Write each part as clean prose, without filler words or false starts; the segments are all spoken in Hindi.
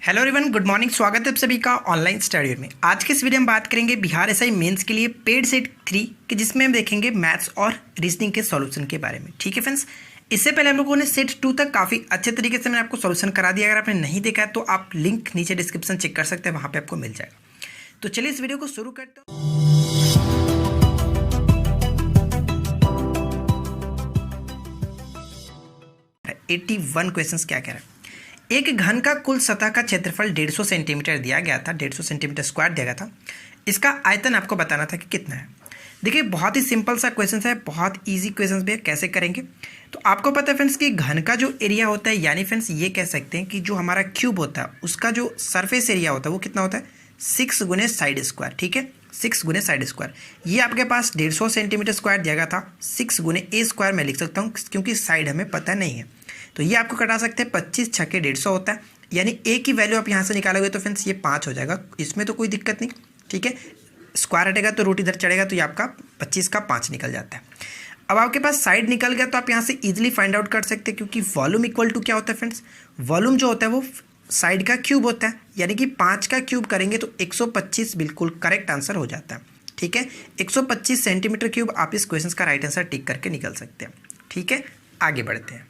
Hello everyone, good morning. स्वागत है आप सभी का ऑनलाइन स्टडी में। आज के इस वीडियो में बात करेंगे बिहार एसआई मेंस के लिए पेड सेट 3 के, जिसमें हम देखेंगे मैथ्स और रीजनिंग के सॉल्यूशन के बारे में। ठीक है फ्रेंड्स, इससे पहले हम लोगों ने सेट 2 तक काफ़ी अच्छे तरीके से मैंने आपको सॉल्यूशन करा दिया। अगर आपने नहीं देखा है तो आप लिंक नीचे डिस्क्रिप्शन चेक कर सकते हैं, वहाँ पर आपको मिल जाएगा। तो चलिए इस वीडियो को शुरू करते हैं। 81 क्वेश्चंस क्या कह रहा है। एक घन का कुल सतह का क्षेत्रफल 150 सेंटीमीटर दिया गया था, 150 सेंटीमीटर स्क्वायर दिया गया था। इसका आयतन आपको बताना था कि कितना है। देखिए बहुत ही सिंपल सा क्वेश्चन है, बहुत इजी क्वेश्चन भी है। कैसे करेंगे तो आपको पता है फ्रेंड्स कि घन का जो एरिया होता है, यानी फ्रेंड्स ये कह सकते हैं कि जो हमारा क्यूब होता है उसका जो सरफेस एरिया होता है वो कितना होता है, 6 गुने साइड स्क्वायर। ठीक है, 6 गुने साइड स्क्वायर। ये आपके पास 150 सेंटीमीटर स्क्वायर दिया गया था, 6 गुने ए स्क्वायर मैं लिख सकता हूँ क्योंकि साइड हमें पता नहीं है। तो ये आपको कटा सकते हैं, 25 छक्के 150 होता है, यानी ए की वैल्यू आप यहाँ से निकालोगे तो फ्रेंड्स ये 5 हो जाएगा। इसमें तो कोई दिक्कत नहीं। ठीक है, स्क्वायर हटेगा तो रूट इधर चढ़ेगा तो ये आपका 25 का 5 निकल जाता है। अब आपके पास साइड निकल गया तो आप यहाँ से इजीली फाइंड आउट कर सकते हैं, क्योंकि वॉल्यूम इक्वल टू क्या होता है फ्रेंड्स, वॉल्यूम जो होता है वो साइड का क्यूब होता है, यानी कि 5 का क्यूब करेंगे तो 125 बिल्कुल करेक्ट आंसर हो जाता है। ठीक है, 125 सेंटीमीटर क्यूब आप इस क्वेश्चन का राइट आंसर टिक करके निकल सकते हैं। ठीक है, आगे बढ़ते हैं।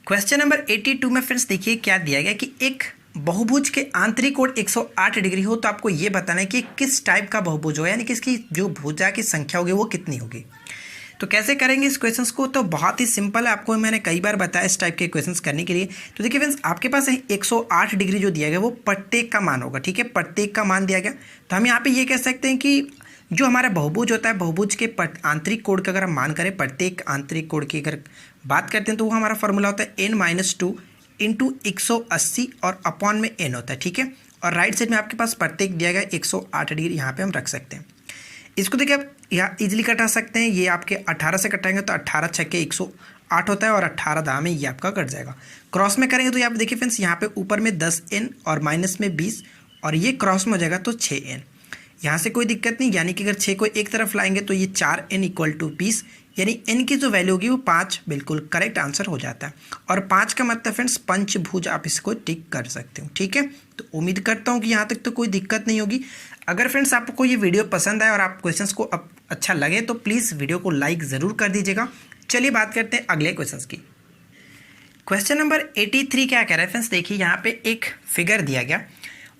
क्वेश्चन नंबर 82 में फ्रेंड्स देखिए क्या दिया गया कि एक बहुभुज के आंतरिक कोण 108 डिग्री हो, तो आपको ये बताना है कि किस टाइप का बहुभुज हो, यानी कि इसकी जो भुजा की संख्या होगी वो कितनी होगी। तो कैसे करेंगे इस क्वेश्चंस को, तो बहुत ही सिंपल है। आपको मैंने कई बार बताया इस टाइप के क्वेश्चंस करने के लिए। तो देखिए फ्रेंड्स आपके पास 108 डिग्री जो दिया गया वो प्रत्येक का मान होगा। ठीक है, प्रत्येक का मान दिया गया, तो हम यहाँ पे ये कह सकते हैं कि जो हमारा बहुभुज होता है, बहुभुज के आंतरिक कोण का अगर हम मान करें, प्रत्येक आंतरिक कोण की अगर बात करते हैं तो वो हमारा फॉर्मूला होता है n-2 इंटू 180 और अपॉन में n होता है। ठीक है, और राइट साइड में आपके पास प्रत्येक दिया गया 108 डिग्री, यहाँ पे हम रख सकते हैं। इसको देखिए आप यहाँ इजीली कटा सकते हैं। ये आपके 18 से कटाएंगे तो 18 छक्के 108 होता है और 18 दाम में ये आपका कट जाएगा। क्रॉस में करेंगे तो यहाँ पे देखिए फ्रेंड्स यहाँ पे ऊपर में 10n और माइनस में 20 और ये क्रॉस में हो जाएगा तो 6n। यहाँ से कोई दिक्कत नहीं, यानी कि अगर 6 को एक तरफ लाएंगे तो ये 4n इक्वल टू 20, यानी n की जो वैल्यू होगी वो 5 बिल्कुल करेक्ट आंसर हो जाता है। और 5 का मतलब फ्रेंड्स पंचभुज, आप इसको टिक कर सकते हो। ठीक है, तो उम्मीद करता हूँ कि यहाँ तक तो कोई दिक्कत नहीं होगी। अगर फ्रेंड्स आपको ये वीडियो पसंद आए और आप क्वेश्चंस को अब अच्छा लगे तो प्लीज़ वीडियो को लाइक ज़रूर कर दीजिएगा। चलिए बात करते हैं अगले क्वेश्चन की। क्वेश्चन नंबर 83 क्या कह रहा है फ्रेंड्स, देखिए यहाँ पे एक फिगर दिया गया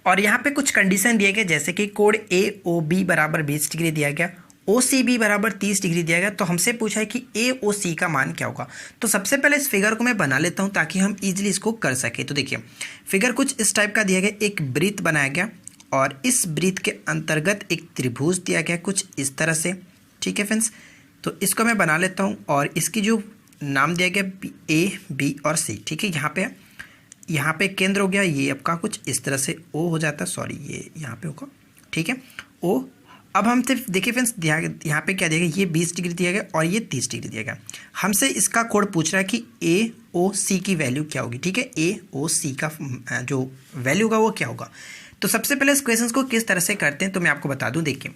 और यहाँ पे कुछ कंडीशन दिए गए, जैसे कि कोण AOB बराबर 20 डिग्री दिया गया, OCB बराबर 30 डिग्री दिया गया। तो हमसे पूछा है कि AOC का मान क्या होगा। तो सबसे पहले इस फिगर को मैं बना लेता हूँ ताकि हम इजीली इसको कर सके। तो देखिए फिगर कुछ इस टाइप का दिया गया, एक वृत्त बनाया गया और इस वृत्त के अंतर्गत एक त्रिभुज दिया गया कुछ इस तरह से। ठीक है फ्रेंड्स, तो इसको मैं बना लेता हूँ और इसकी जो नाम दिया गया A, B और C। ठीक है, यहाँ पे केंद्र हो गया, ये आपका कुछ इस तरह से O हो जाता है, सॉरी ये यहाँ पे होगा। ठीक है, O। अब हम सिर्फ देखिए फ्रेंड्स यहाँ पे क्या दिया गया, ये 20 डिग्री दिया गया और ये 30 डिग्री दिया गया। हमसे इसका कोण पूछ रहा है कि AOC की वैल्यू क्या होगी। ठीक है, AOC का जो वैल्यू होगा वो क्या होगा। तो सबसे पहले इस क्वेश्चन को किस तरह से करते हैं तो मैं आपको बता दूं। देखिए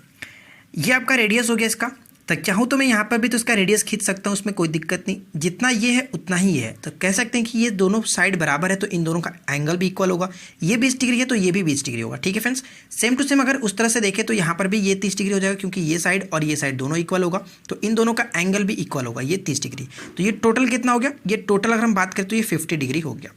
ये आपका रेडियस हो गया इसका, तो चाहूँ तो मैं यहाँ पर भी तो इसका रेडियस खींच सकता हूँ, उसमें कोई दिक्कत नहीं। जितना ये है उतना ही ये है, तो कह सकते हैं कि ये दोनों साइड बराबर है तो इन दोनों का एंगल भी इक्वल होगा। ये 20 डिग्री है तो ये भी 20 डिग्री होगा। ठीक है फ्रेंड्स, सेम टू सेम अगर उस तरह से देखें तो यहाँ पर भी ये 30 डिग्री हो जाएगा, क्योंकि ये साइड और ये साइड दोनों इक्वल होगा, तो इन दोनों का एंगल भी इक्वल होगा, ये 30 डिग्री। तो ये टोटल कितना हो गया, ये टोटल अगर हम बात करें तो ये 50 डिग्री हो गया।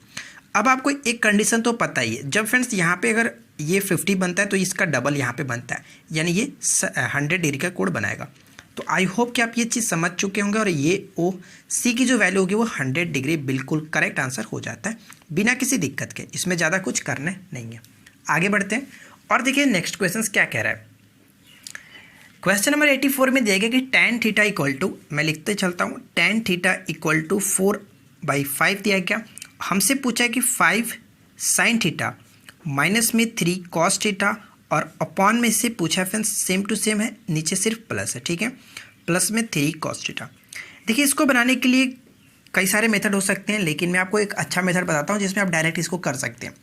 अब आपको एक कंडीशन तो पता ही है, जब फ्रेंड्स यहाँ पे अगर ये 50 बनता है तो इसका डबल यहाँ पे बनता है, यानी ये 100 डिग्री का कोण बनाएगा। तो आई होप कि आप ये चीज़ समझ चुके होंगे और ये OC की जो वैल्यू होगी वो 100 डिग्री बिल्कुल करेक्ट आंसर हो जाता है बिना किसी दिक्कत के। इसमें ज़्यादा कुछ करने नहीं है। आगे बढ़ते हैं और देखिए नेक्स्ट क्वेश्चन क्या कह रहा है। क्वेश्चन नंबर 84 में दिया गया कि tan थीटा इक्वल टू, मैं लिखते चलता हूँ, tan थीटा इक्वल टू 4/5 दिया गया। हमसे पूछा है कि 5 sin थीटा माइनस में 3 cos थीटा और अपॉन में से पूछा फ्रेंड्स सेम टू सेम है, नीचे सिर्फ प्लस है। ठीक है, प्लस में 3 cos थीटा। देखिए इसको बनाने के लिए कई सारे मेथड हो सकते हैं, लेकिन मैं आपको एक अच्छा मेथड बताता हूँ जिसमें आप डायरेक्ट इसको कर सकते हैं।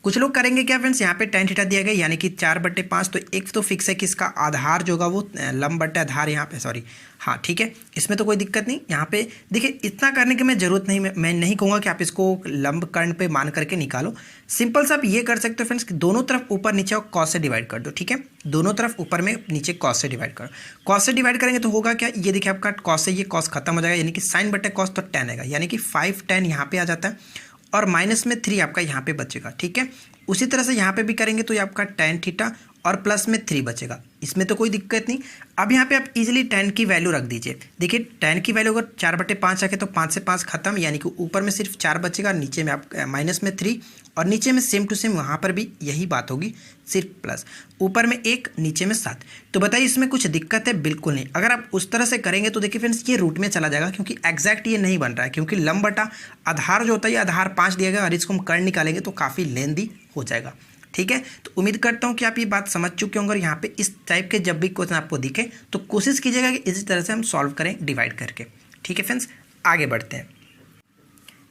कुछ लोग करेंगे क्या फ्रेंड्स, यहाँ पे tan थीटा दिया गया यानी कि 4/5, तो एक तो फिक्स है कि इसका आधार जो होगा वो लंब बटे आधार यहाँ पे, सॉरी हाँ ठीक है, इसमें तो कोई दिक्कत नहीं। यहाँ पे देखिए इतना करने की मैं ज़रूरत नहीं, मैं नहीं कहूँगा कि आप इसको लंब कर्ण पे मान करके निकालो, सिंपल सा आप ये कर सकते हो फ्रेंड्स कि दोनों तरफ ऊपर नीचे और कॉस से डिवाइड कर दो। ठीक है, दोनों तरफ ऊपर में नीचे कॉस से डिवाइड करो। कॉस से डिवाइड करेंगे तो होगा क्या, ये देखिए आपका कॉस से ये कॉस खत्म हो जाएगा, यानी कि साइन बटे कॉस तो टेन आएगा, यानी कि 5 10 यहाँ पे आ जाता है और माइनस में 3 आपका यहाँ पे बचेगा। ठीक है, उसी तरह से यहाँ पे भी करेंगे तो ये आपका tan थीटा और प्लस में 3 बचेगा, इसमें तो कोई दिक्कत नहीं। अब यहाँ पे आप इजीली tan की वैल्यू रख दीजिए। देखिए tan की वैल्यू अगर 4/5 रखे तो 5 से 5 खत्म, यानी कि ऊपर में सिर्फ 4 बचेगा, नीचे में आप माइनस में 3 और नीचे में सेम टू सेम वहाँ पर भी यही बात होगी, सिर्फ प्लस, ऊपर में 1 नीचे में 7। तो बताइए इसमें कुछ दिक्कत है? बिल्कुल नहीं। अगर आप उस तरह से करेंगे तो देखिए फ्रेंड्स ये रूट में चला जाएगा, क्योंकि एग्जैक्ट ये नहीं बन रहा है, क्योंकि लंब बटा आधार जो होता है ये आधार 5 दिया गया और इसको हम कर्ण निकालेंगे तो काफ़ी लेंदी हो जाएगा। ठीक है, तो उम्मीद करता हूँ कि आप ये बात समझ चुके होंगे और यहाँ पे इस टाइप के जब भी क्वेश्चन आपको दिखे तो कोशिश कीजिएगा कि इसी तरह से हम सॉल्व करें डिवाइड करके। ठीक है फ्रेंड्स, आगे बढ़ते हैं।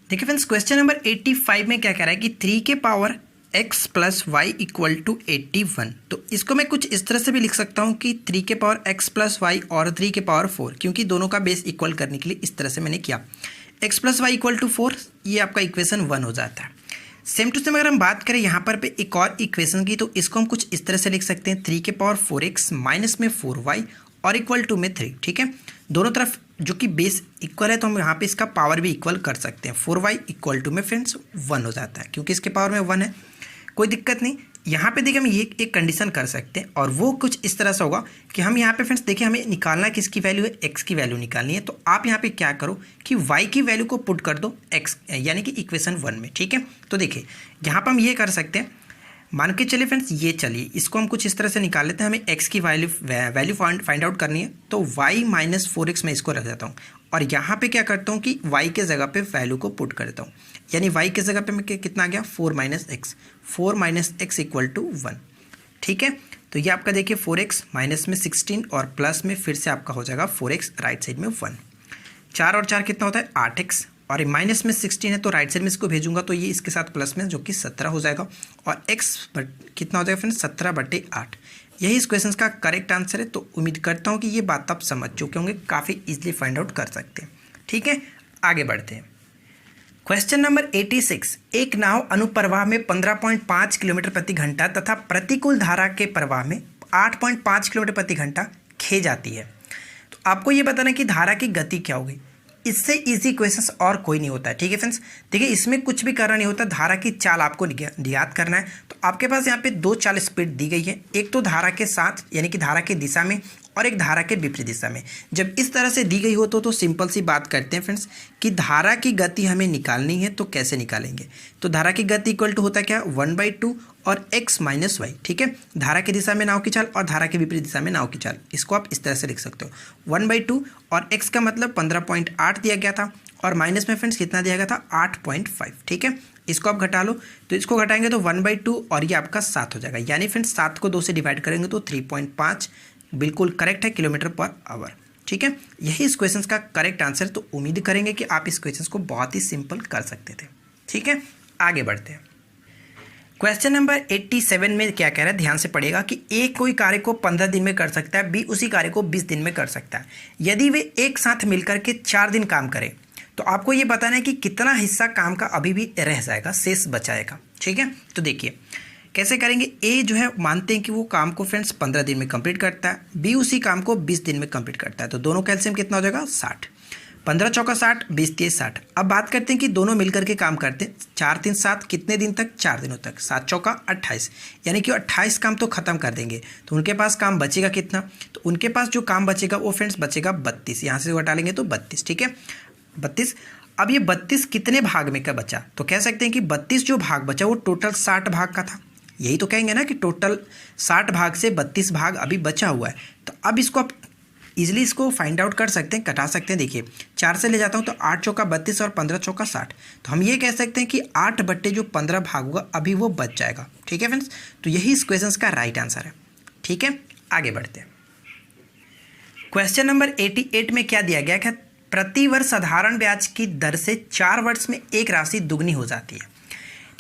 देखिए फ्रेंड्स क्वेश्चन नंबर 85 में क्या कह रहा है कि 3 के power x plus Y equal to 81। तो इसको मैं कुछ इस तरह से भी लिख सकता हूँ कि 3 के पावर x प्लस वाई और 3 के पावर 4, क्योंकि दोनों का बेस इक्वल करने के लिए इस तरह से मैंने किया। x plus Y equal to 4, ये आपका इक्वेशन 1 हो जाता है। सेम टू सेम अगर हम बात करें यहाँ पर पे एक और इक्वेशन की, तो इसको हम कुछ इस तरह से लिख सकते हैं 3 के पावर 4x माइनस में 4y और इक्वल टू में 3। ठीक है, दोनों तरफ जो कि बेस इक्वल है तो हम यहाँ पे इसका पावर भी इक्वल कर सकते हैं। 4y इक्वल टू में फ्रेंड्स 1 हो जाता है, क्योंकि इसके पावर में 1 है, कोई दिक्कत नहीं। यहाँ पे देखिए हम ये एक कंडीशन कर सकते हैं और वो कुछ इस तरह से होगा कि हम यहाँ पे फ्रेंड्स देखिए हमें निकालना किसकी वैल्यू है, x की वैल्यू निकालनी है। तो आप यहाँ पे क्या करो कि y की वैल्यू को पुट कर दो x यानी कि इक्वेशन 1 में। ठीक है, तो देखिए यहाँ पर हम ये कर सकते हैं, मान के चलिए फ्रेंड्स ये चलिए इसको हम कुछ इस तरह से निकाल लेते हैं। हमें x की वैल्यू फाइंड आउट करनी है, तो y माइनस 4x मैं इसको रख देता हूँ और यहाँ पे क्या करता हूँ कि y के जगह पे वैल्यू को पुट कर देता हूँ, यानी y के जगह पे मैं कितना आ गया 4 माइनस x इक्वल टू 1। ठीक है, तो ये आपका देखिए 4x माइनस में 16 और प्लस में फिर से आपका हो जाएगा 4x राइट साइड में 1। 4 और 4 कितना होता है 8x और माइनस में 16 है तो राइट साइड में इसको भेजूंगा तो ये इसके साथ प्लस में जो कि 17 हो जाएगा और x कितना हो जाएगा फ्रेंड्स 17/8। यही इस क्वेश्चन का करेक्ट आंसर है। तो उम्मीद करता हूँ कि ये बात आप समझ चुके होंगे, काफ़ी इजीली फाइंड आउट कर सकते हैं। ठीक है, आगे बढ़ते हैं। क्वेश्चन नंबर 86, एक नाव अनुप्रवाह में 15.5 किलोमीटर प्रति घंटा तथा प्रतिकूल धारा के प्रवाह में 8.5 किलोमीटर प्रति घंटा खे जाती है। तो आपको ये बताना है कि धारा की गति क्या होगी। इससे इजी क्वेश्चंस और कोई नहीं होता है। ठीक है फ्रेंड्स, देखिए इसमें कुछ भी करना नहीं होता, धारा की चाल आपको याद करना है। तो आपके पास यहाँ पे 2 चाल स्पीड दी गई है, एक तो धारा के साथ यानी कि धारा की दिशा में और एक धारा के विपरीत दिशा में। जब इस तरह से दी गई हो तो सिंपल सी बात करते हैं फ्रेंड्स कि धारा की गति हमें निकालनी है, तो कैसे निकालेंगे। तो धारा की गति इक्वल टू होता है क्या 1/2 और x माइनस वाई। ठीक है, धारा की दिशा में नाव की चाल और धारा के विपरीत दिशा में नाव की चाल, इसको आप इस तरह से लिख सकते हो 1/2 और x का मतलब 15.8 दिया गया था और माइनस में फ्रेंड्स कितना दिया गया था 8.5। ठीक है, इसको आप घटा लो, तो इसको घटाएंगे तो 1/2 और ये आपका 7 हो जाएगा, यानी फ्रेंड्स 7 को 2 से डिवाइड करेंगे तो 3.5 बिल्कुल करेक्ट है किलोमीटर पर आवर। ठीक है, यही इस क्वेश्चन का करेक्ट आंसर। तो उम्मीद करेंगे कि आप इस क्वेश्चन को बहुत ही सिंपल कर सकते थे। ठीक है, आगे बढ़ते हैं। क्वेश्चन नंबर 87 में क्या कह रहा है, ध्यान से पढ़िएगा कि ए कोई कार्य को 15 दिन में कर सकता है, बी उसी कार्य को 20 दिन में कर सकता है। यदि वे एक साथ मिलकर के 4 दिन काम करें तो आपको ये बताना है कि कितना हिस्सा काम का अभी भी रह जाएगा, शेष बचाएगा। ठीक है, तो देखिए कैसे करेंगे। ए जो है मानते हैं कि वो काम को फ्रेंड्स 15 दिन में कंप्लीट करता है, बी उसी काम को 20 दिन में कंप्लीट करता है। तो दोनों का एलसीएम कितना हो जाएगा 60। 15 चौका 60, 20 3 60। अब बात करते हैं कि दोनों मिलकर के काम करते हैं 4 3 7 कितने दिन तक 4 दिनों तक, 7 चौका 28, यानी कि 28 काम तो खत्म कर देंगे। तो उनके पास काम बचेगा कितना, तो उनके पास जो काम बचेगा वो फ्रेंड्स बचेगा 32। यहाँ से हटा लेंगे तो 32। ठीक है, 32। अब ये 32 कितने भाग में का बचा, तो कह सकते हैं कि 32 जो भाग बचा वो टोटल 60 भाग का था। यही तो कहेंगे ना कि टोटल 60 भाग से 32 भाग अभी बचा हुआ है। तो अब इसको आप इजीली इसको फाइंड आउट कर सकते हैं, कटा सकते हैं। देखिए 4 से ले जाता हूँ तो 8 चौका 32 और 15 चौका 60। तो हम ये कह सकते हैं कि 8 बट्टे जो 15 भाग होगा अभी वो बच जाएगा। ठीक है फ्रेंड्स, तो यही इस क्वेश्चन का राइट आंसर है। ठीक है, आगे बढ़ते हैं। क्वेश्चन नंबर 88 में क्या दिया गया है, प्रति वर्ष साधारण ब्याज की दर से 4 वर्ष में एक राशि दुगनी हो जाती है।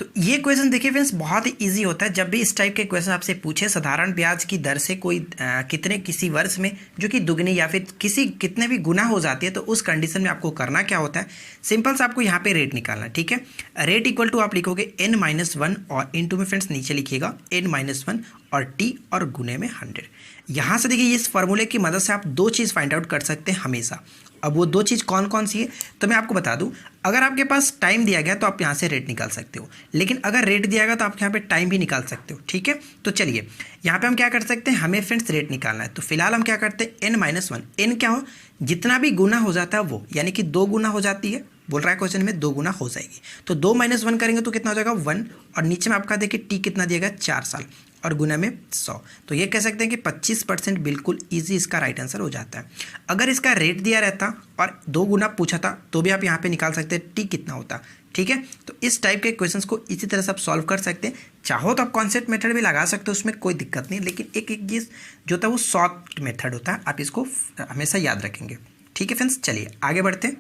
तो ये क्वेश्चन देखिए फ्रेंड्स बहुत ही ईजी होता है। जब भी इस टाइप के क्वेश्चन आपसे पूछे साधारण ब्याज की दर से कोई कितने किसी वर्ष में जो कि दुगनी या फिर कितने भी गुना हो जाती है, तो उस कंडीशन में आपको करना क्या होता है, सिंपल से आपको यहाँ पे रेट निकालना है। ठीक है, रेट इक्वल टू आप लिखोगे n-1 और इनटू में फ्रेंड्स नीचे लिखिएगा n-1 और t और गुने में 100। यहाँ से देखिए इस फॉर्मूले की मदद से आप दो चीज़ फाइंड आउट कर सकते हैं हमेशा। अब वो दो चीज़ कौन कौन सी है तो मैं आपको बता दूं। अगर आपके पास टाइम दिया गया तो आप यहाँ से रेट निकाल सकते हो, लेकिन अगर रेट दिया गया तो आप यहाँ पे टाइम भी निकाल सकते हो। ठीक है, तो चलिए यहाँ पे हम क्या कर सकते हैं, हमें फ्रेंड्स रेट निकालना है। तो फिलहाल हम क्या करते हैं n-1, n क्या हो, जितना भी गुना हो जाता है वो, यानी कि 2 गुना हो जाती है, बोल रहा है क्वेश्चन में 2 गुना हो जाएगी। तो 2-1 करेंगे तो कितना हो जाएगा 1, और नीचे में आपका देखिए टी कितना दिया गया 4 साल और गुना में 100। तो ये कह सकते हैं कि 25% बिल्कुल इजी इसका राइट आंसर हो जाता है। अगर इसका रेट दिया रहता और 2 गुना पूछा था तो भी आप यहाँ पे निकाल सकते हैं टी कितना होता। ठीक है, तो इस टाइप के क्वेश्चंस को इसी तरह से आप सॉल्व कर सकते हैं। चाहो तो आप कॉन्सेप्ट मेथड भी लगा सकते हो, उसमें कोई दिक्कत नहीं, लेकिन एक एक चीज़ जो होता है वो शॉर्ट मेथड होता है, आप इसको हमेशा याद रखेंगे। ठीक है फ्रेंड्स, चलिए आगे बढ़ते हैं।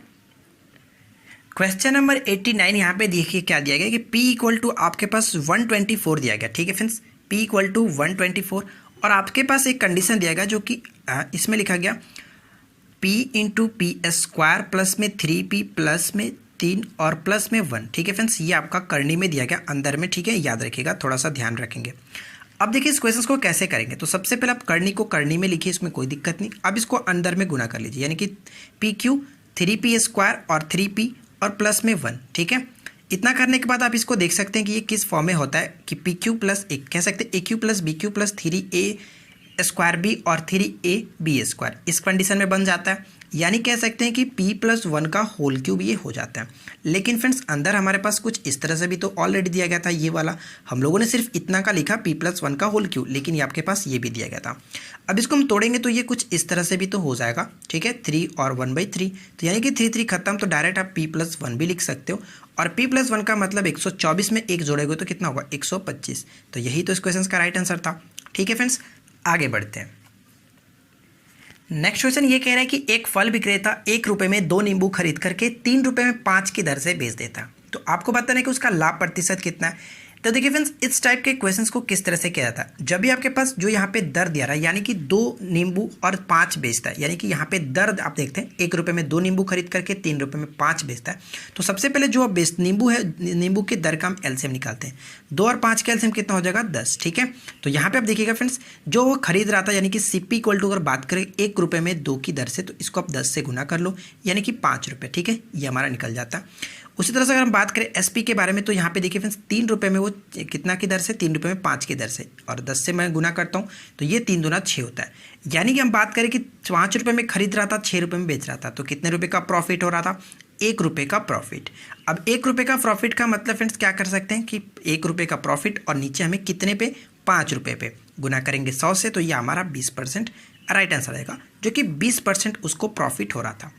क्वेश्चन नंबर 89 यहाँ पे देखिए क्या दिया गया कि P इक्वल टू आपके पास 124 दिया गया। ठीक है फ्रेंड्स, P इक्वल टू 124 और आपके पास एक कंडीशन दिया गया जो कि इसमें लिखा गया P into P square plus में 3P प्लस में 3 और प्लस में 1। ठीक है फ्रेंड्स, ये आपका करनी में दिया गया अंदर में। ठीक है, याद रखिएगा, थोड़ा सा ध्यान रखेंगे। अब देखिए इस क्वेश्चन को कैसे करेंगे। तो सबसे पहले आप करनी को करनी में लिखिए, इसमें कोई दिक्कत नहीं। अब इसको अंदर में गुना कर लीजिए, यानी कि PQ 3P स्क्वायर और 3P और प्लस में 1। ठीक है, इतना करने के बाद आप इसको देख सकते हैं कि ये किस फॉर्म में होता है कि PQ प्लस एक कह सकते हैं AQ plus BQ plus 3A square B और 3AB स्क्वायर इस कंडीशन में बन जाता है। यानी कह सकते हैं कि P प्लस 1 का होल क्यूब ये हो जाता है। लेकिन फ्रेंड्स अंदर हमारे पास कुछ इस तरह से भी तो ऑलरेडी दिया गया था, ये वाला हम लोगों ने सिर्फ इतना का लिखा P प्लस 1 का होल क्यूब, लेकिन ये आपके पास ये भी दिया गया था। अब इसको हम तोड़ेंगे तो ये कुछ इस तरह से भी तो हो जाएगा। ठीक है, 3 और 1/3, तो यानी कि 3 खत्म, तो डायरेक्ट आप P प्लस 1 भी लिख सकते हो। और P प्लस 1 का मतलब 124 में 1 जोड़ेंगे तो कितना होगा 125। तो यही तो इस क्वेश्चन का राइट आंसर था। ठीक है फ्रेंड्स, आगे बढ़ते हैं। नेक्स्ट क्वेश्चन ये कह रहा है कि एक फल विक्रेता 1 रुपये में 2 नींबू खरीद करके 3 रुपये में 5 की दर से बेच देता। तो आपको बताना है कि उसका लाभ प्रतिशत कितना है। तो देखिए फ्रेंड्स इस टाइप के क्वेश्चंस को किस तरह से किया जाता है। जब भी आपके पास जो यहाँ पे दर दिया रहा है, यानी कि 2 नींबू और 5 बेचता है, यानी कि यहाँ पे दर आप देखते हैं 1 रुपये में 2 नींबू खरीद करके 3 रुपये में 5 बेचता है। तो सबसे पहले जो आप नींबू है, नींबू की दर का हम एलसीएम निकालते हैं। 2 और 5 का एलसीएम कितना हो जाएगा 10। ठीक है, तो यहाँ पे आप देखिएगा फ्रेंड्स जो वो खरीद रहा था, यानी कि CP इक्वल टू अगर बात करें 1 रुपये में 2 की दर से, तो इसको आप 10 से गुना कर लो, यानी कि 5 रुपये। ठीक है, ये हमारा निकल जाता है। उसी तरह से अगर हम बात करें SP के बारे में, तो यहाँ पे देखिए फ्रेंड्स 3 रुपये में वो कितना की दर से, 3 रुपये में 5 की दर से, और 10 से मैं गुना करता हूँ तो ये 3 दूना 6 होता है। यानी कि हम बात करें कि 5 रुपये में खरीद रहा था, 6 रुपये में बेच रहा था, तो कितने रुपये का प्रॉफिट हो रहा था 1 रुपये का प्रॉफिट। अब 1 रुपये का प्रॉफिट का मतलब फ्रेंड्स क्या कर सकते हैं कि 1 रुपये का प्रॉफिट और नीचे हमें कितने पे 5 रुपये पे गुना करेंगे 100 से, तो ये हमारा 20% राइट आंसर आएगा, जो कि 20% उसको प्रॉफिट हो रहा था।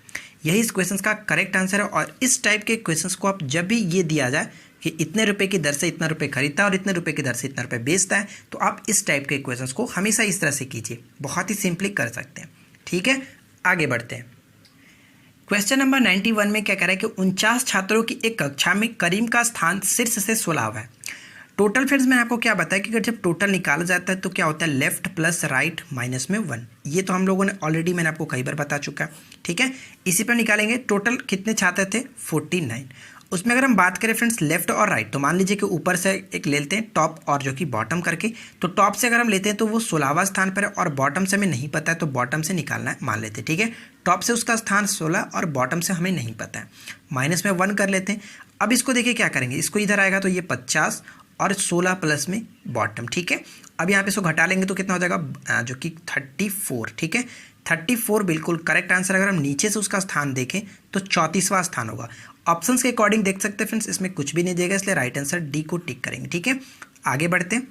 यही इस क्वेश्चन का करेक्ट आंसर है। और इस टाइप के क्वेश्चंस को आप जब भी ये दिया जाए कि इतने रुपए की दर से इतना रुपए खरीदता है और इतने रुपए की दर से इतना रुपए बेचता है, तो आप इस टाइप के क्वेश्चंस को हमेशा इस तरह से कीजिए, बहुत ही सिंपली कर सकते हैं। ठीक है, आगे बढ़ते हैं। क्वेश्चन नंबर 91 में क्या कह रहा है कि 49 छात्रों की एक कक्षा में करीम का स्थान शीर्ष से 16वां है। टोटल फ्रेंड्स मैंने आपको क्या बताया कि अगर जब टोटल निकाला जाता है तो क्या होता है लेफ्ट प्लस राइट माइनस में 1। ये तो हम लोगों ने ऑलरेडी मैंने आपको कई बार बता चुका है। ठीक है, इसी पर निकालेंगे। टोटल कितने छात्र थे 49। उसमें अगर हम बात करें फ्रेंड्स लेफ्ट और राइट, तो मान लीजिए कि ऊपर से एक ले लेते हैं टॉप और जो कि बॉटम करके। तो टॉप से अगर हम लेते हैं तो वो 16वां स्थान पर है, और बॉटम से हमें नहीं पता है तो बॉटम से निकालना है मान लेते हैं। ठीक है, टॉप से उसका स्थान 16 और बॉटम से हमें नहीं पता है, माइनस में 1 कर लेते हैं। अब इसको देखिए क्या करेंगे, इसको इधर आएगा तो ये 50 और 16 प्लस में बॉटम। ठीक है, अब यहाँ पे इसको घटा लेंगे तो कितना हो जाएगा जो कि 34। ठीक है, 34 बिल्कुल करेक्ट आंसर। अगर हम नीचे से उसका स्थान देखें तो 34वां स्थान होगा। ऑप्शंस के अकॉर्डिंग देख सकते हैं फ्रेंड्स, इसमें कुछ भी नहीं देगा, इसलिए राइट आंसर डी को टिक करेंगे। ठीक है, आगे बढ़ते हैं।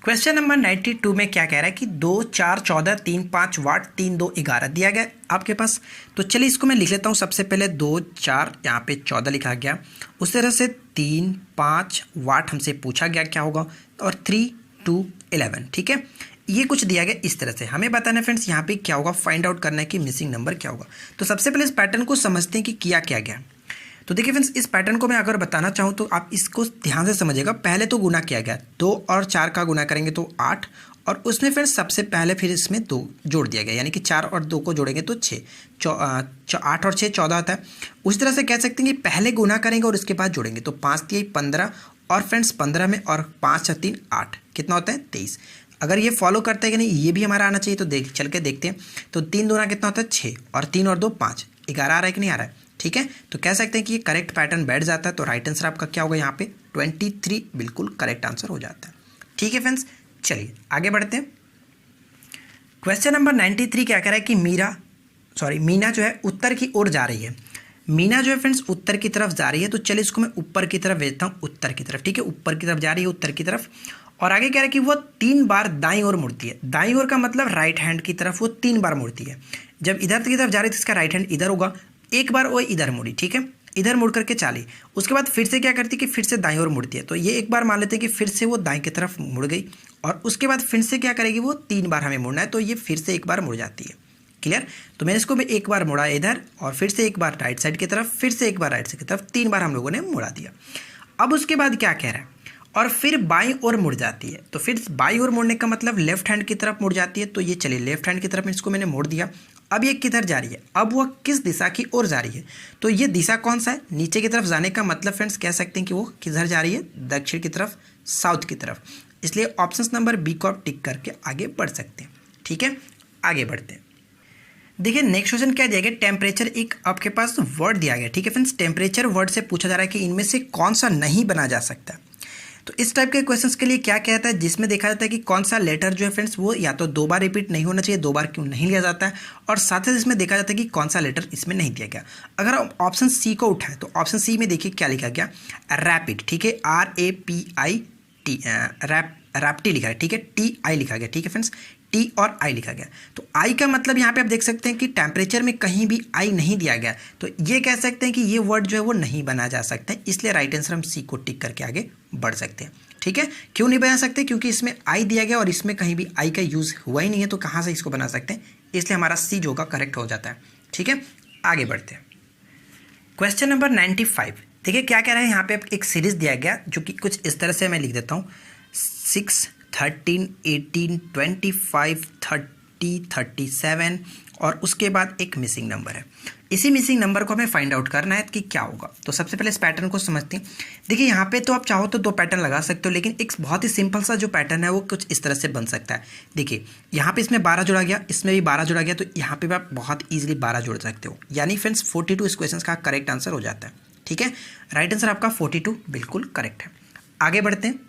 क्वेश्चन नंबर 92 में क्या कह रहा है कि 2 4 14 3 5 वाट 3 2 11 दिया गया आपके पास। तो चलिए इसको मैं लिख लेता हूँ। सबसे पहले 2 4 यहाँ पे 14 लिखा गया, उस तरह से 3 5 वाट हमसे पूछा गया क्या होगा, और 3 2 11। ठीक है, ये कुछ दिया गया इस तरह से। हमें बताना है फ्रेंड्स यहाँ पे क्या होगा, फाइंड आउट करना है कि मिसिंग नंबर क्या होगा। तो सबसे पहले इस पैटर्न को समझते हैं कि किया क्या गया। तो देखिए फ्रेंड्स, इस पैटर्न को मैं अगर बताना चाहूँ तो आप इसको ध्यान से समझिएगा। पहले तो गुना किया गया, 2 और 4 का गुना करेंगे तो 8, और उसमें फिर सबसे पहले फिर इसमें 2 जोड़ दिया गया, यानी कि 4 और 2 को जोड़ेंगे तो 6, 8 और 6 14 आता है। उसी तरह से कह सकते हैं कि पहले गुना करेंगे और उसके बाद जोड़ेंगे, तो 5 3 15, और फ्रेंड्स 15 में और 5 और 3 8, कितना होता है 23। अगर ये फॉलो करते हैं कि नहीं, ये भी हमारा आना चाहिए, तो चल के देखते हैं। तो 3 दूना कितना होता है 6, और 3 और 2 5, 11 आ रहा है कि नहीं आ रहा है, ठीक है। तो कह सकते हैं कि ये करेक्ट पैटर्न बैठ जाता है। तो राइट आंसर आपका क्या होगा यहाँ पे 23 बिल्कुल करेक्ट आंसर हो जाता है, ठीक है फ्रेंड्स। चलिए आगे बढ़ते हैं। क्वेश्चन नंबर 93 क्या कह रहा है कि मीना जो है उत्तर की ओर जा रही है। मीना जो है फ्रेंड्स उत्तर की तरफ जा रही है, तो चलिए इसको मैं ऊपर की तरफ भेजता हूँ, उत्तर की तरफ, ठीक है। ऊपर की तरफ जा रही है, उत्तर की तरफ, और आगे कह रहा है कि वो 3 बार दाईं ओर मुड़ती है। दाईं ओर का मतलब राइट हैंड की तरफ वो 3 बार मुड़ती है। जब इधर की तरफ जा रही है तो इसका राइट हैंड इधर होगा, एक बार वो इधर मुड़ी, ठीक है, इधर मुड़ करके चाली, उसके बाद फिर से क्या करती है कि फिर से दाईं ओर मुड़ती है। तो ये एक बार मान लेते हैं कि फिर से वो दाईं की तरफ मुड़ गई, और उसके बाद फिर से क्या करेगी, वो 3 बार हमें मुड़ना है, तो ये फिर से एक बार मुड़ जाती है। क्लियर। तो मैंने इसको भी एक बार मुड़ा इधर, और फिर से एक बार राइट साइड की तरफ, फिर से एक बार राइट साइड की तरफ, 3 बार हम लोगों ने मुड़ा दिया। अब उसके बाद क्या कह रहा है, और फिर बाईं ओर मुड़ जाती है। तो फिर बाईं ओर मुड़ने का मतलब लेफ्ट हैंड की तरफ मुड़ जाती है। तो ये चलिए लेफ्ट हैंड की तरफ इसको मैंने मोड़ दिया। अब ये किधर जा रही है, अब वह किस दिशा की ओर जा रही है, तो ये दिशा कौन सा है, नीचे की तरफ जाने का मतलब फ्रेंड्स कह सकते हैं कि वो किधर जा रही है, दक्षिण की तरफ, साउथ की तरफ। इसलिए ऑप्शन नंबर बी को आप टिक करके आगे बढ़ सकते हैं, ठीक है। आगे बढ़ते हैं। देखिए नेक्स्ट क्वेश्चन क्या दिया गया, टेम्परेचर एक आपके पास वर्ड दिया गया, ठीक है फ्रेंड्स। टेम्परेचर वर्ड से पूछा जा रहा है कि इनमें से कौन सा नहीं बना जा सकता। तो इस टाइप के क्वेश्चंस के लिए क्या कहता है, जिसमें देखा जाता है कि कौन सा लेटर जो है फ्रेंड्स वो या तो 2 बार रिपीट नहीं होना चाहिए, 2 बार क्यों नहीं लिया जाता है, और साथ ही इसमें देखा जाता है कि कौन सा लेटर इसमें नहीं दिया गया। अगर आप ऑप्शन सी को उठाएं तो ऑप्शन सी में देखिए क्या लिखा गया, रैपिड, ठीक है, RAPIT, रैप्टी लिखा है, ठीक है, TI लिखा गया, ठीक है फ्रेंड्स, T और I लिखा गया। तो I का मतलब यहाँ पे आप देख सकते हैं कि टेम्परेचर में कहीं भी I नहीं दिया गया, तो ये कह सकते हैं कि ये वर्ड जो है वो नहीं बना जा सकता है। इसलिए राइट आंसर हम सी को टिक करके आगे बढ़ सकते हैं, ठीक है। क्यों नहीं बना सकते, क्योंकि इसमें I दिया गया और इसमें कहीं भी I का यूज़ हुआ ही नहीं है, तो कहाँ से इसको बना सकते हैं, इसलिए हमारा सी जो का करेक्ट हो जाता है, ठीक है। आगे बढ़ते हैं। क्वेश्चन नंबर 95, देखिए क्या कह रहा है यहाँ पे, एक सीरीज दिया गया जो कि कुछ इस तरह से मैं लिख देता हूँ, 6 13 18 25 30 37, और उसके बाद एक मिसिंग नंबर है। इसी मिसिंग नंबर को हमें फाइंड आउट करना है कि क्या होगा। तो सबसे पहले इस पैटर्न को समझते हैं। देखिए यहाँ पे तो आप चाहो तो 2 पैटर्न लगा सकते हो, लेकिन एक बहुत ही सिंपल सा जो पैटर्न है वो कुछ इस तरह से बन सकता है। देखिए यहाँ पे इसमें 12 जोड़ा गया, इसमें भी 12 जोड़ा गया, तो यहाँ पे भी आप बहुत ईजिली 12 जोड़ सकते हो, यानी फ्रेंड्स 42 इस क्वेश्चन का करेक्ट आंसर हो जाता है, ठीक है। राइट आंसर आपका 42 बिल्कुल करेक्ट है। आगे बढ़ते हैं।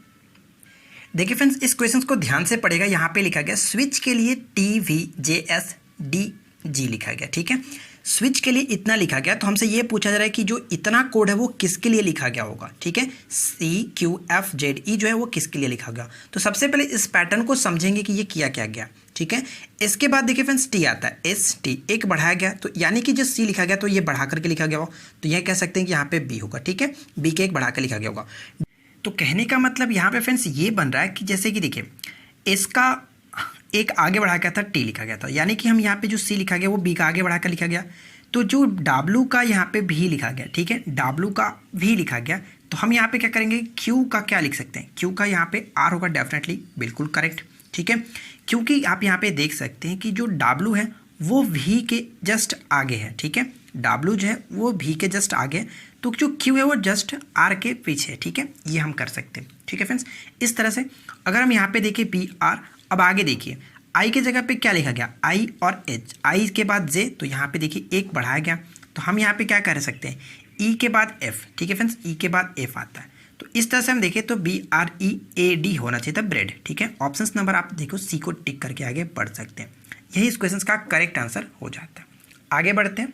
देखिए फ्रेंड्स इस क्वेश्चन को ध्यान से पढ़ेगा, यहाँ पे लिखा गया स्विच के लिए TVJSDG लिखा गया, ठीक है। स्विच के लिए इतना लिखा गया, तो हमसे ये पूछा जा रहा है कि जो इतना कोड है वो किसके लिए लिखा गया होगा, ठीक है। CQFZE जो है वो किसके लिए लिखा गया। तो सबसे पहले इस पैटर्न को समझेंगे कि ये किया क्या गया, ठीक है। इसके बाद देखिए फ्रेंड्स T आता है, ST एक बढ़ाया गया, तो यानी कि जो C लिखा गया तो ये बढ़ा करके लिखा गया हो, तो यह कह सकते हैं कि यहाँ पे B होगा, ठीक है, B के एक बढ़ा कर लिखा गया होगा। तो कहने का मतलब यहाँ पे फ्रेंड्स ये बन रहा है कि जैसे कि देखिए इसका एक आगे बढ़ा गया था, T लिखा गया था, यानी कि हम यहाँ पे जो C लिखा गया वो B का आगे बढ़ा कर लिखा गया। तो जो W का यहाँ पे भी लिखा गया, ठीक है, W का भी लिखा गया, तो हम यहाँ पे क्या करेंगे, Q का क्या लिख सकते हैं, Q का यहाँ पे R होगा डेफिनेटली, बिल्कुल करेक्ट, ठीक है। क्योंकि आप यहाँ पे देख सकते हैं कि जो W है वो V के जस्ट आगे है, ठीक है, W जो है वो V के जस्ट आगे, तो जो Q है वो जस्ट R के पीछे, ठीक है, ये हम कर सकते हैं, ठीक है फ्रेंड्स। इस तरह से अगर हम यहाँ पे देखिए PR, अब आगे देखिए I के जगह पे क्या लिखा गया, I और H, I के बाद J, तो यहाँ पे देखिए एक बढ़ाया गया, तो हम यहाँ पे क्या कर सकते हैं, E के बाद F, ठीक है फ्रेंड्स, E के बाद F आता है, तो इस तरह से हम देखें तो BREAD होना चाहिए था, ब्रेड, ठीक है। ऑप्शन नंबर आप देखो C को टिक करके आगे बढ़ सकते हैं, यही इस क्वेश्चन का करेक्ट आंसर हो जाता है। आगे बढ़ते हैं।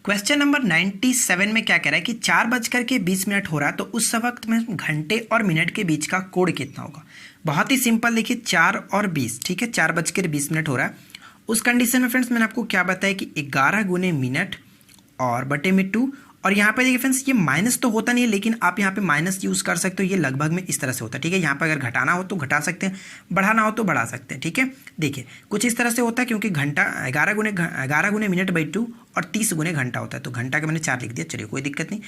क्वेश्चन नंबर 97 में क्या कह रहा है कि 4:20 हो रहा है, तो उस वक्त में घंटे और मिनट के बीच का कोड कितना होगा। बहुत ही सिंपल, देखिए 4 और 20, ठीक है, 4:20 हो रहा है। उस कंडीशन में फ्रेंड्स मैंने आपको क्या बताया कि 11 गुने मिनट और बटे में 2, और यहाँ पे देखिए फ्रेंड्स, ये माइनस तो होता नहीं है, लेकिन आप यहाँ पे माइनस यूज़ कर सकते हो। ये लगभग में इस तरह से होता है, ठीक है। यहाँ पे अगर घटाना हो तो घटा सकते हैं, बढ़ाना हो तो बढ़ा सकते हैं, ठीक है। देखिए कुछ इस तरह से होता है, क्योंकि घंटा 11 गुने मिनट बाई 2 और 30 गुने घंटा होता है, तो घंटा का मैंने 4 लिख दिया, चलिए कोई दिक्कत नहीं।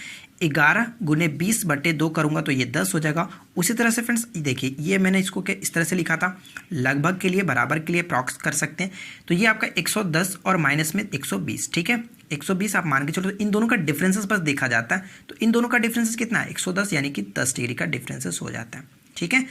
11 गुने 20 बटे 2 करूँगा तो ये 10 हो जाएगा। उसी तरह से फ्रेंड्स देखिए, ये मैंने इसको इस तरह से लिखा था, लगभग के लिए, बराबर के लिए प्रॉक्स कर सकते हैं। तो ये आपका 110 और माइनस में 120, ठीक है। 120 आप मान के चलो, तो इन दोनों का डिफरेंसेस बस देखा जाता है, तो इन दोनों का डिफरेंसेस कितना है, 110, यानी कि 10 डिग्री का डिफरेंसेस हो जाता है, ठीक है।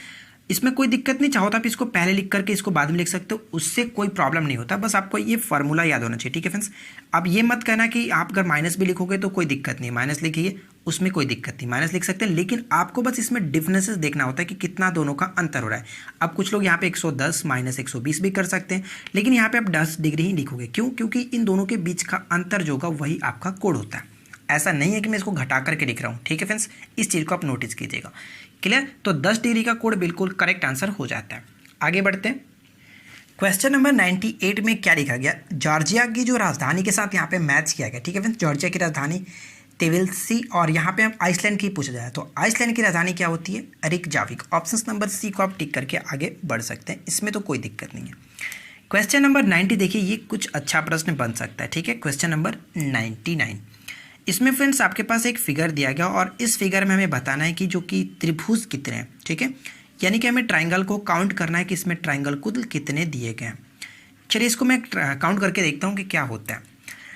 इसमें कोई दिक्कत नहीं, चाहो तो आप इसको पहले लिख करके इसको बाद में लिख सकते हो, उससे कोई प्रॉब्लम नहीं होता। बस आपको ये फार्मूला याद होना चाहिए, ठीक है फ्रेंड्स। अब ये मत कहना कि आप अगर माइनस भी लिखोगे तो कोई दिक्कत नहीं, माइनस लिखिए, उसमें कोई दिक्कत नहीं, माइनस लिख सकते हैं, लेकिन आपको बस इसमें डिफरेंसेस देखना होता है कि कितना दोनों का अंतर हो रहा है। अब कुछ लोग यहाँ पे 110 माइनस 120 भी कर सकते हैं, लेकिन यहाँ पे आप 10 डिग्री ही लिखोगे। क्यों? क्योंकि इन दोनों के बीच का अंतर जो होगा वही आपका कोड होता है। ऐसा नहीं है कि मैं इसको घटा करके लिख रहा हूँ, ठीक है फ्रेंड्स, इस चीज़ को आप नोटिस कीजिएगा। क्लियर? तो 10 डिग्री का कोड बिल्कुल करेक्ट आंसर हो जाता है। आगे बढ़ते हैं। क्वेश्चन नंबर 98 में क्या लिखा गया, जॉर्जिया की जो राजधानी के साथ यहाँ पे मैच किया गया, ठीक है फ्रेंड्स। जॉर्जिया की राजधानी तेबिलिसी, और यहाँ पे हम आइसलैंड की पूछा जाए तो आइसलैंड की राजधानी क्या होती है, रिकजाविक। ऑप्शन नंबर सी को आप टिक करके आगे बढ़ सकते हैं, इसमें तो कोई दिक्कत नहीं है। क्वेश्चन नंबर 90 देखिए, ये कुछ अच्छा प्रश्न बन सकता है, ठीक है। क्वेश्चन नंबर 99, इसमें फ्रेंड्स आपके पास एक फिगर दिया गया और इस फिगर में हमें बताना है कि जो कि त्रिभुज कितने हैं, ठीक है। यानी कि हमें ट्राइंगल को काउंट करना है कि इसमें ट्राइंगल कुल कितने दिए गए हैं। चलिए इसको मैं काउंट करके देखता हूँ कि क्या होता है।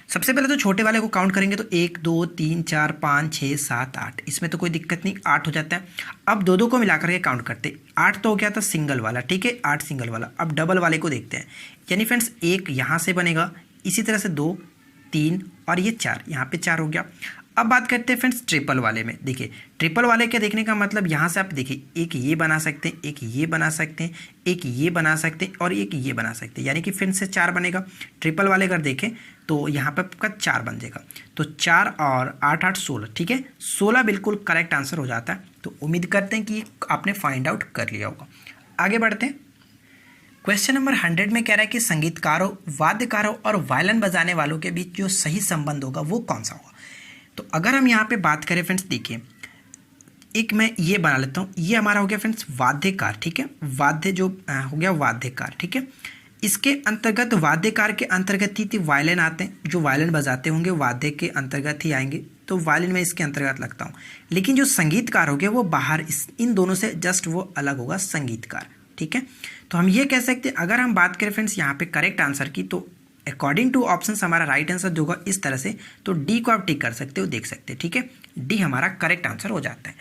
सबसे पहले तो छोटे वाले को काउंट करेंगे तो 1 2 3 4 5 6 7 8, इसमें तो कोई दिक्कत नहीं, 8 हो जाता है। अब दो को मिला करके काउंट करते, 8 तो हो गया था सिंगल वाला, ठीक है, 8 सिंगल वाला। अब डबल वाले को देखते हैं, यानी फ्रेंड्स 1 यहाँ से बनेगा, इसी तरह से 2 3 और ये 4, यहाँ पे 4 हो गया। अब बात करते हैं फ्रेंड्स ट्रिपल वाले में। देखिए ट्रिपल वाले के देखने का मतलब यहाँ से आप देखिए, एक ये बना सकते हैं, एक ये बना सकते हैं, एक ये बना सकते हैं और एक ये बना सकते हैं, यानी कि फिर से 4 बनेगा। ट्रिपल वाले अगर देखें तो यहाँ पर आपका 4 बन जाएगा, तो 4 और 8 8 16, ठीक है, 16 बिल्कुल करेक्ट आंसर हो जाता है। तो उम्मीद करते हैं कि आपने फाइंड आउट कर लिया होगा। आगे बढ़ते हैं। क्वेश्चन नंबर 100 में कह रहा है कि संगीतकारों, वाद्यकारों और वायलिन बजाने वालों के बीच जो सही संबंध होगा वो कौन सा होगा। तो अगर हम यहाँ पे बात करें फ्रेंड्स, देखिए एक मैं ये बना लेता हूँ, ये हमारा हो गया फ्रेंड्स वाद्यकार, ठीक है, वाद्य जो हो गया वाद्यकार, ठीक है। इसके अंतर्गत, वाद्यकार के अंतर्गत ही वायलिन आते हैं, जो वायलिन बजाते होंगे वाद्य के अंतर्गत ही आएंगे, तो वायलिन में इसके अंतर्गत लगता हूँ। लेकिन जो संगीतकार हो गया वो बाहर, इन दोनों से जस्ट वो अलग होगा, संगीतकार, ठीक है। तो हम ये कह सकते हैं, अगर हम बात करें फ्रेंड्स यहाँ पे करेक्ट आंसर की, तो अकॉर्डिंग टू ऑप्शन हमारा राइट आंसर जो होगा इस तरह से, तो डी को आप टिक कर सकते हो, देख सकते हैं, ठीक है, डी हमारा करेक्ट आंसर हो जाता है।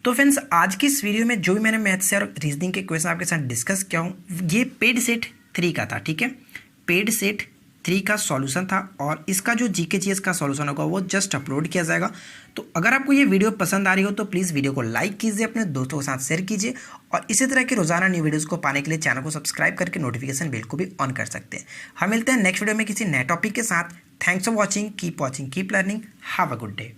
तो फ्रेंड्स आज की इस वीडियो में जो भी मैंने मैथ्स और रीजनिंग के क्वेश्चन आपके साथ डिस्कस किया हूँ, ये पेड सेट 3 का था, ठीक है, पेड सेट 3 का सॉल्यूशन था, और इसका जो जीके जीएस का सॉल्यूशन होगा वो जस्ट अपलोड किया जाएगा। तो अगर आपको ये वीडियो पसंद आ रही हो तो प्लीज़ वीडियो को लाइक कीजिए, अपने दोस्तों के साथ शेयर कीजिए, और इसी तरह के रोजाना न्यू वीडियोस को पाने के लिए चैनल को सब्सक्राइब करके नोटिफिकेशन बेल को भी ऑन कर सकते हैं। हम मिलते हैं नेक्स्ट वीडियो में किसी नए टॉपिक के साथ। Thanks for watching, keep learning, have a good day.